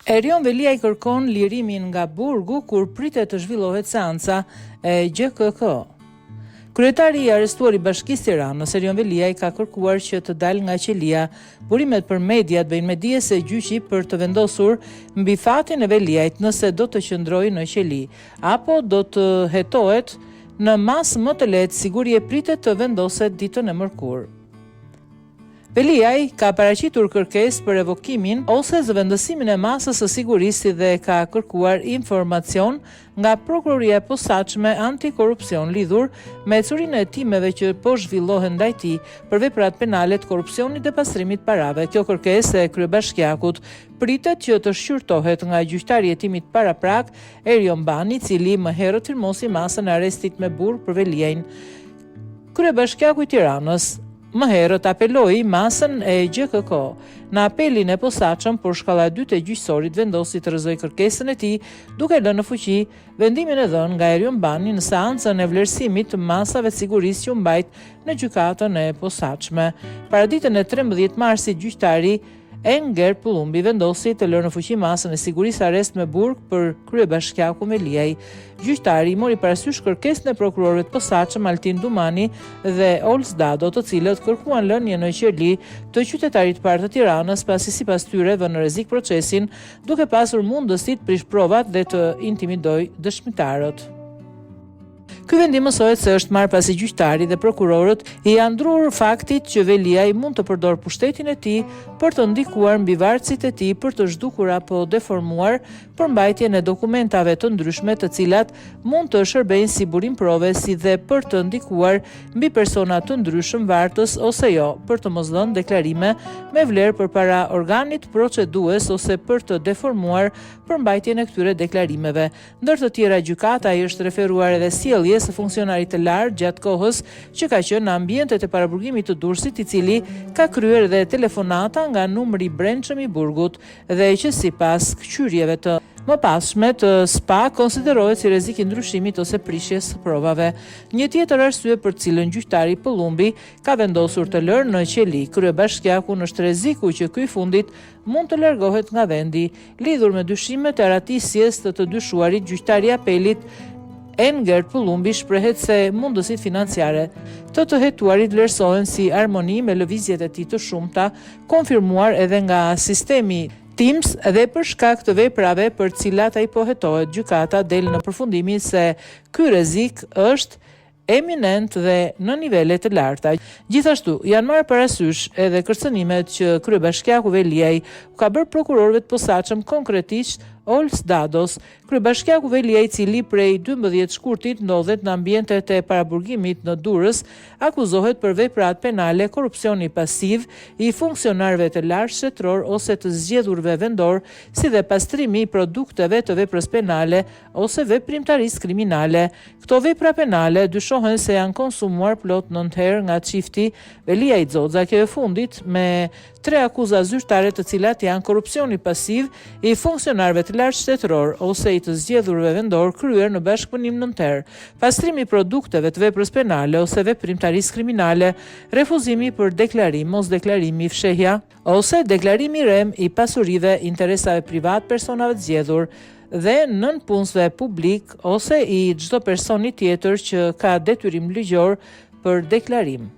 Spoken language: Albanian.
Erion Velia i kërkon lirimin nga burgu kur pritet të zhvillohet seanca e GKK. Kryetari i arrestuar i Bashkisë Tiranës, Erion Velia, i ka kërkuar që të dalë nga qelia. Burimet për mediat bëjnë me dije se gjyqi për të vendosur mbi fatin e Veliajt nëse do të qëndrojë në qeli apo do të hetohet në masë më të lehtë, siguri e pritet të vendoset ditën e mërkurë. Veliaj ka paraqitur kërkesë për revokimin ose zëvendësimin e masës së sigurisë dhe ka kërkuar informacion nga prokuroria e posaçme antikorrupsion lidhur me ecurinë e timeve që po zhvillohen ndaj tij për veprat penale të korrupsionit dhe pastrimit parave. Kjo kërkesë e kryebashkiakut pritet që të shqyrtohet nga gjyqtari i hetimit paraprak Erion Bani, i cili më herët firmosi masën e arrestit me burg për Veliajin. Kryebashkiaku i Tiranës më herët apeloi masën e GKK. Në apelin e posaçëm por shkalla e dytë e gjyqësorit vendosi të rrëzojë kërkesën e tij, duke lënë në fuqi vendimin e dhënë nga Erion Bani në seancën e vlerësimit të masave të sigurisë që mbajt në gjykatën e posaçme. Para ditën e 13 marsit, gjyqtari Enger Pullumbi vendosi të lërë në fuqi masën e sigurisë arrest me burg për kryebashkiakun Veliaj. Gjyqtari mori parasysh kërkesën e prokurorëve të posaçëm Altin Dumani dhe Ols Dado, të cilët kërkuan lënien në qeli të qytetarit parë të Tiranës, pasi sipas tyre vënë në rrezik procesin, duke pasur mundësi të prish provat dhe të intimidojë dëshmitarët. Ky vendim mësohet se është marrë pasi gjyqtari dhe prokurorët i janë ndruar faktit që Veliaj mund të përdor pushtetin e tij për të ndikuar mbi varësit e tij për të zhdukur apo deformuar përmbajtjen e dokumentave të ndryshme, të cilat mund të shërbejnë si burim prove, si dhe për të ndikuar mbi persona të ndryshëm vartës ose jo, për të mos dhënë deklarime me vlerë përpara organit procedues ose për të deformuar përmbajtjen e këtyre deklarimeve. Ndër të tjera, gjykata i është referuar edhe sjelljes së funksionarit të lartë gjatë kohës që ka qenë në ambientet e paraburgimit të Durrësit, i cili ka kryer edhe telefonata nga numri i brendshëm i burgut dhe që sipas këqyrjeve të mëpasshme të SPA konsiderohet si rrezik i ndryshimit ose prishjes së provave. Një tjetër arsye për cilën gjyqtari Pullumbi ka vendosur të lërë në qeli kryebashkiakun është rreziku që ky i fundit mund të largohet nga vendi. Lidhur me dyshimet e ratisjes të dyshuarit, gjyqtari i apelit Enger Pullumbi shprehet se mundësit financiare të hetuarit vlerësohen si armoni me lëvizjet e tij të shumta, konfirmuar edhe nga sistemi TIMS, dhe për shkak të veprave për cilat ai po hetohet. Gjykata del në përfundimin se ky rrezik është eminent dhe në nivele të larta. Gjithashtu, janë marrë parasysh edhe kërcënimet që kryebashkiaku Veliaj ka bërë prokurorëve të posaçëm, konkretisht Ols Dados. Kryebashkiaku Veliaj, i cili prej 12 shkurtit ndodhet në ambientet e paraburgimit në Durrës, akuzohet për veprat penale, korrupsioni pasiv i funksionarëve të lartë shtetëror ose të zgjedhurve vendor, si dhe pastrimi i produkteve të veprës penale ose veprimtarisë kriminale. Këto vepra penale dyshohen se janë konsumuar plot 9 herë nga çifti Veliaj Xoxa, kjo e fundit me 3 akuza zyrtare, të cilat janë korrupsioni pasiv i funksionarëve të lartë shtetëror ose i të zgjedhurve vendor kryer në bashkëpunim 9 herë, pastrimi i produkteve të veprës penale ose veprimtarisë kriminale, refuzimi për deklarim, mosdeklarimi i fshehja ose deklarimi rem i pasurive, interesave privat personave të zgjedhur dhe nënpunësve publik ose i çdo personi tjetër që ka detyrim ligjor për deklarim.